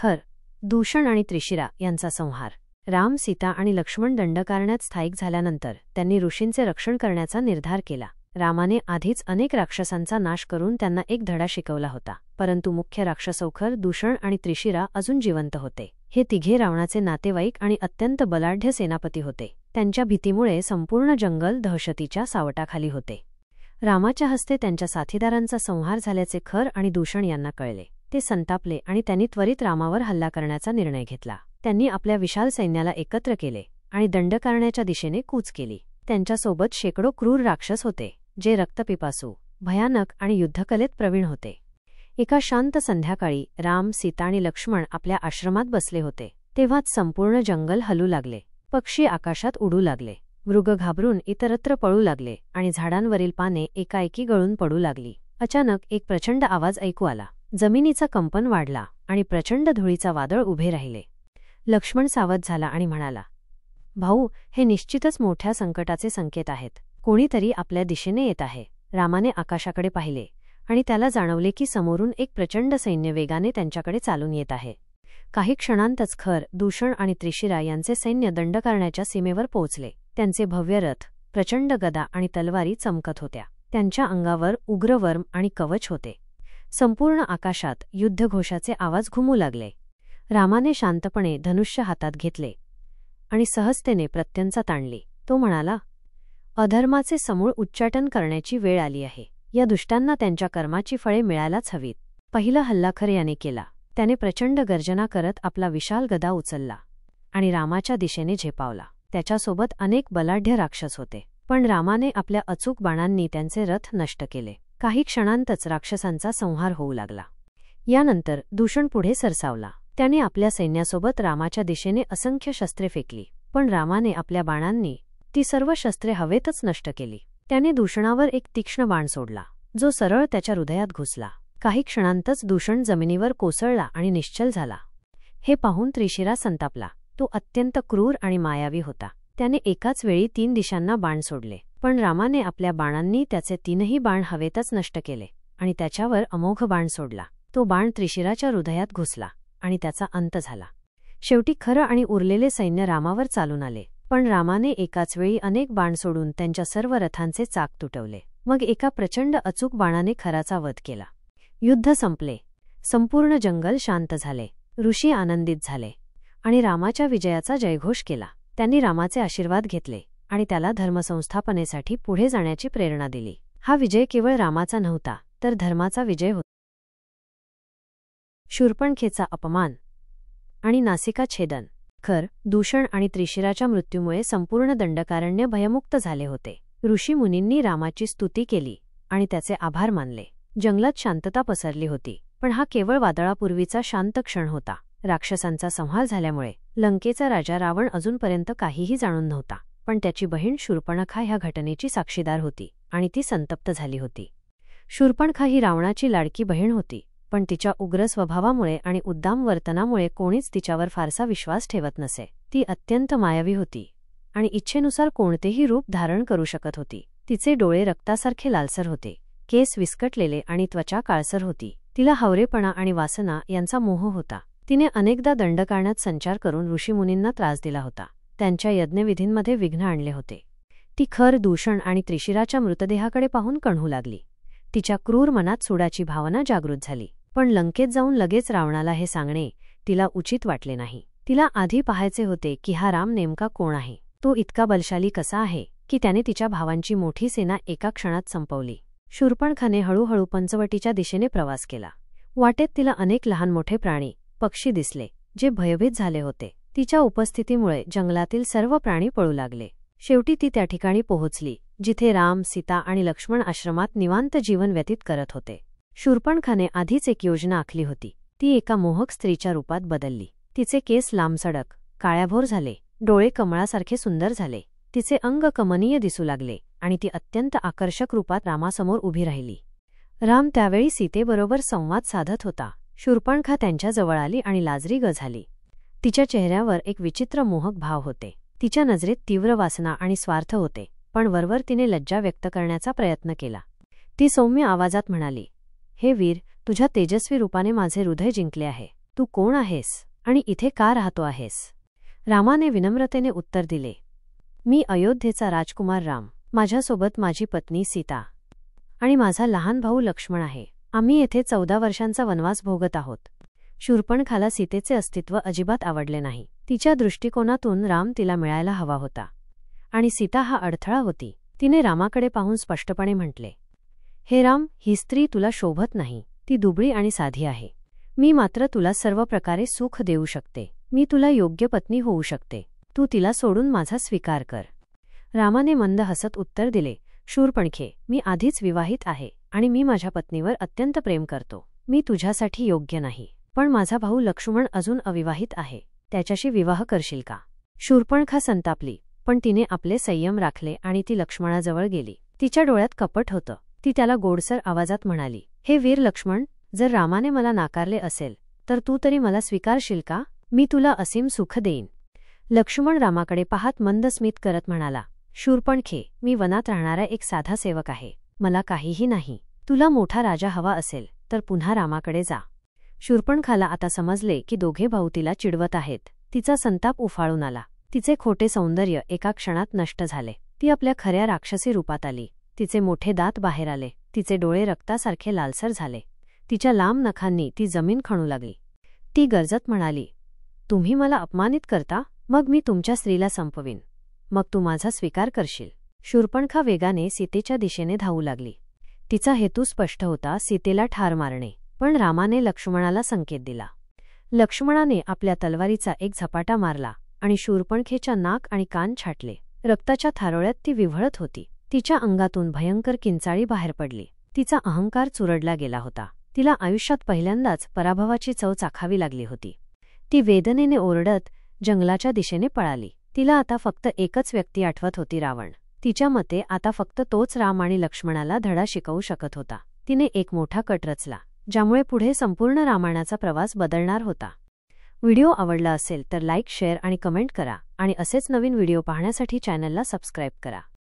खर, दूषण आणि त्रिशिरा यांचा संहार. राम, सीता आणि लक्ष्मण दंडकारण्यात स्थायिक झाल्यानंतर त्यांनी ऋषींचे रक्षण करण्याचा निर्धार केला. रामाने आधीच अनेक राक्षसांचा नाश करून त्यांना एक धडा शिकवला होता, परंतु मुख्य राक्षसौखर, दूषण आणि त्रिशिरा अजून जिवंत होते. हे तिघे रावणाचे नातेवाईक आणि अत्यंत बलाढ्य सेनापती होते. त्यांच्या भीतीमुळे संपूर्ण जंगल दहशतीच्या सावटाखाली होते. रामाच्या हस्ते त्यांच्या साथीदारांचा संहार झाल्याचे खर आणि दूषण यांना कळले. ते संतापले आणि त्यांनी त्वरित रामावर हल्ला करण्याचा निर्णय घेतला. त्यांनी आपल्या विशाल सैन्याला एकत्र केले आणि दंडकारण्याच्या दिशेने कूच केली. त्यांच्यासोबत शेकडो क्रूर राक्षस होते, जे रक्तपिपासू, भयानक आणि युद्धकलेत प्रवीण होते. एका शांत संध्याकाळी राम, सीता आणि लक्ष्मण आपल्या आश्रमात बसले होते. तेव्हाच संपूर्ण जंगल हलू लागले. पक्षी आकाशात उडू लागले, मृग घाबरून इतरत्र पळू लागले आणि झाडांवरील पाने एकाएकी गळून पडू लागली. अचानक एक प्रचंड आवाज ऐकू आला. जमिनीचा कंपन वाढला आणि प्रचंड धुळीचा वादळ उभे राहिले. लक्ष्मण सावध झाला आणि म्हणाला, भाऊ, हे निश्चितच मोठ्या संकटाचे संकेत आहेत. कोणीतरी आपल्या दिशेने येत आहे. रामाने आकाशाकडे पाहिले आणि त्याला जाणवले की समोरून एक प्रचंड सैन्य वेगाने त्यांच्याकडे चालून येत आहे. काही क्षणांतच खर, दूषण आणि त्रिशिरा यांचे सैन्य दंडकारण्याच्या सीमेवर पोहोचले. त्यांचे भव्य रथ, प्रचंड गदा आणि तलवारी चमकत होत्या. त्यांच्या अंगावर उग्रवर्म आणि कवच होते. संपूर्ण आकाशात युद्धघोषाचे आवाज घुमू लागले. रामाने शांतपणे धनुष्य हातात घेतले आणि सहजतेने प्रत्यंचा ताणली. तो म्हणाला, अधर्माचे समूळ उच्चाटन करण्याची वेळ आली आहे. या दुष्टांना त्यांच्या कर्माची फळे मिळायलाच हवीत. पहिला हल्ला खर याने केला. त्याने प्रचंड गर्जना करत आपला विशाल गदा उचलला आणि रामाच्या दिशेने झेपावला. त्याच्यासोबत अनेक बलाढ्य राक्षस होते, पण रामाने आपल्या अचूक बाणांनी त्यांचे रथ नष्ट केले. काही क्षणांतच राक्षसांचा संहार होऊ लागला. यानंतर दूषण पुढे सरसावला. त्याने आपल्या सैन्यासोबत रामाच्या दिशेने असंख्य शस्त्रे फेकली, पण रामाने आपल्या बाणांनी ती सर्व शस्त्रे हवेतच नष्ट केली. त्याने दूषणावर एक तीक्ष्ण बाण सोडला, जो सरळ त्याच्या हृदयात घुसला. काही क्षणांतच दूषण जमिनीवर कोसळला आणि निश्चल झाला. हे पाहून त्रिशिरा संतापला. तो अत्यंत क्रूर आणि मायावी होता. त्याने एकाच वेळी 3 दिशांना बाण सोडले, पण रामाने आपल्या बाणांनी त्याचे 3ही बाण हवेतच नष्ट केले आणि त्याच्यावर अमोघ बाण सोडला. तो बाण त्रिशिराच्या हृदयात घुसला आणि त्याचा अंत झाला. शेवटी खरं आणि उरलेले सैन्य रामावर चालून आले, पण रामाने एकाच वेळी अनेक बाण सोडून त्यांच्या सर्व रथांचे चाक तुटवले. मग एका प्रचंड अचूक बाणाने खराचा वध केला. युद्ध संपले. संपूर्ण जंगल शांत झाले. ऋषी आनंदित झाले आणि रामाच्या विजयाचा जयघोष केला. त्यांनी रामाचे आशीर्वाद घेतले आणि त्याला धर्मसंस्थापनेसाठी पुढे जाण्याची प्रेरणा दिली. हा विजय केवळ रामाचा नव्हता, तर धर्माचा विजय होता. शूर्पणखेचा अपमान आणि नासिका छेदन. खर, दूषण आणि त्रिशिराच्या मृत्यूमुळे संपूर्ण दंडकारण्य भयमुक्त झाले होते. ऋषी मुनींनी रामाची स्तुती केली आणि त्याचे आभार मानले. जंगलात शांतता पसरली होती, पण हा केवळ वादळापूर्वीचा शांत क्षण होता. राक्षसांचा संहार झाल्यामुळे लंकेचा राजा रावण अजूनपर्यंत काहीही जाणून नव्हता, पण त्याची बहीण शूर्पणखा ह्या घटनेची साक्षीदार होती आणि ती संतप्त झाली होती. शूर्पणखा ही रावणाची लाडकी बहीण होती, पण तिच्या उग्र स्वभावामुळे आणि उद्दाम वर्तनामुळे कोणीच तिच्यावर फारसा विश्वास ठेवत नसे. ती अत्यंत मायावी होती आणि इच्छेनुसार कोणतेही रूप धारण करू शकत होती. तिचे डोळे रक्तासारखे लालसर होते, केस विस्कटलेले आणि त्वचा काळसर होती. तिला हावरेपणा आणि वासना यांचा मोह होता. तिने अनेकदा दंडकारण्यात संचार करून ऋषीमुनींना त्रास दिला होता, त्यांच्या यज्ञविधींमध्ये विघ्न आणले होते. ती खर, दूषण आणि त्रिशिराच्या मृतदेहाकडे पाहून कण्हू लागली. तिच्या क्रूर मनात सुडाची भावना जागृत झाली, पण लंकेत जाऊन लगेच रावणाला हे सांगणे तिला उचित वाटले नाही. तिला आधी पाहायचे होते की हा राम नेमका कोण आहे. तो इतका बलशाली कसा आहे की त्याने तिच्या भावांची मोठी सेना एका क्षणात संपवली. शूर्पणखाने हळूहळू पंचवटीच्या दिशेने प्रवास केला. वाटेत तिला अनेक लहान मोठे प्राणी, पक्षी दिसले, जे भयभीत झाले होते. तिच्या उपस्थितीमुळे जंगलातील सर्व प्राणी पळू लागले. शेवटी ती त्या ठिकाणी पोहोचली जिथे राम, सीता आणि लक्ष्मण आश्रमात निवांत जीवन व्यतीत करत होते. शूर्पणखाने आधीच एक योजना आखली होती. ती एका मोहक स्त्रीच्या रूपात बदलली. तिचे केस लांबसडक, काळ्याभोर झाले, डोळे कमळासारखे सुंदर झाले. तिचे अंग कमनीय दिसू लागले आणि ती अत्यंत आकर्षक रूपात रामासमोर उभी राहिली. राम त्यावेळी सीतेबरोबर संवाद साधत होता. शूर्पणखा त्यांच्याजवळ आली आणि लाजरी झाली. तिच्या चेहऱ्यावर एक विचित्र मोहक भाव होते. तिच्या नजरेत तीव्र वासना आणि स्वार्थ होते, पण वरवर तिने लज्जा व्यक्त करण्याचा प्रयत्न केला. ती सौम्य आवाजात म्हणाली, हे वीर, तुझ्या तेजस्वी रूपाने माझे हृदय जिंकले आहे. तू कोण आहेस आणि इथे का राहतो आहेस? रामाने विनम्रतेने उत्तर दिले, मी अयोध्येचा राजकुमार राम, माझ्यासोबत माझी पत्नी सीता आणि माझा लहान भाऊ लक्ष्मण आहे. आम्ही येथे 14 वर्षांचा वनवास भोगत आहोत. शूर्पणखाला सीतेचे अस्तित्व अजिबात आवडले नाही. तिच्या दृष्टिकोनातून राम तिला मिळायला हवा होता आणि सीता हा अडथळा होती. तिने रामाकडे पाहून स्पष्टपणे म्हटले, हे राम, ही स्त्री तुला शोभत नाही. ती दुबळी आणि साधी आहे. मी मात्र तुला सर्व प्रकारे सुख देऊ शकते. मी तुला योग्य पत्नी होऊ शकते. तू तिला सोडून माझा स्वीकार कर. रामाने मंद हसत उत्तर दिले, शूरपणखे, मी आधीच विवाहित आहे आणि मी माझ्या पत्नीवर अत्यंत प्रेम करतो. मी तुझ्यासाठी योग्य नाही. पण माझा भाऊ लक्ष्मण अजून अविवाहित आहे. त्याच्याशी विवाह करशील का? शूरपणखा संतापली, पण तिने आपले संयम राखले आणि ती लक्ष्मणाजवळ गेली. तिच्या डोळ्यात कपट होतं. ती त्याला गोडसर आवाजात म्हणाली, हे वीर लक्ष्मण, जर रामाने मला नाकारले असेल तर तू तरी मला स्वीकारशील का? मी तुला असीम सुख देईन. लक्ष्मण रामाकडे पाहत मंद स्मित करत म्हणाला, शूरपणखे, मी वनात राहणारा एक साधा सेवक आहे. मला काहीही नाही. तुला मोठा राजा हवा असेल तर पुन्हा रामाकडे जा. शूरपणखाला आता समजले की दोघे भाऊ तिला चिडवत आहेत. तिचा संताप उफाळून आला. तिचे खोटे सौंदर्य एका क्षणात नष्ट झाले. ती आपल्या खऱ्या राक्षसी रूपात आली. तिचे मोठे दात बाहेर आले. तिचे डोळे रक्तासारखे लालसर झाले. तिच्या लांब नखांनी ती जमीन खणू लागली. ती गरजत म्हणाली, तुम्ही मला अपमानित करता? मग मी तुमच्या स्त्रीला संपवीन. मग तू माझा स्वीकार करशील. शूरपणखा वेगाने सीतेच्या दिशेने धावू लागली. तिचा हेतू स्पष्ट होता, सीतेला ठार मारणे. पण रामाने लक्ष्मणाला संकेत दिला. लक्ष्मणाने आपल्या तलवारीचा एक झपाटा मारला आणि शूरपणखेच्या नाक आणि कान छाटले. रक्ताच्या थारोळ्यात ती विव्हळत होती. तिच्या अंगातून भयंकर किंचाळी बाहेर पडली. तिचा अहंकार चुरडला गेला होता. तिला आयुष्यात पहिल्यांदाच पराभवाची चव चाखावी लागली होती. ती वेदनेने ओरडत जंगलाच्या दिशेने पळाली. तिला आता फक्त एकच व्यक्ती आठवत होती, रावण. तिच्या मते आता फक्त तोच राम आणि लक्ष्मणाला धडा शिकवू शकत होता. तिने एक मोठा कट रचला, ज्यामुळे पुढे संपूर्ण रामायणाचा प्रवास बदलणार होता. व्हिडिओ आवडला असेल तर लाईक, शेअर आणि कमेंट करा आणि असेच नवीन व्हिडिओ पाहण्यासाठी चॅनलला सबस्क्राईब करा.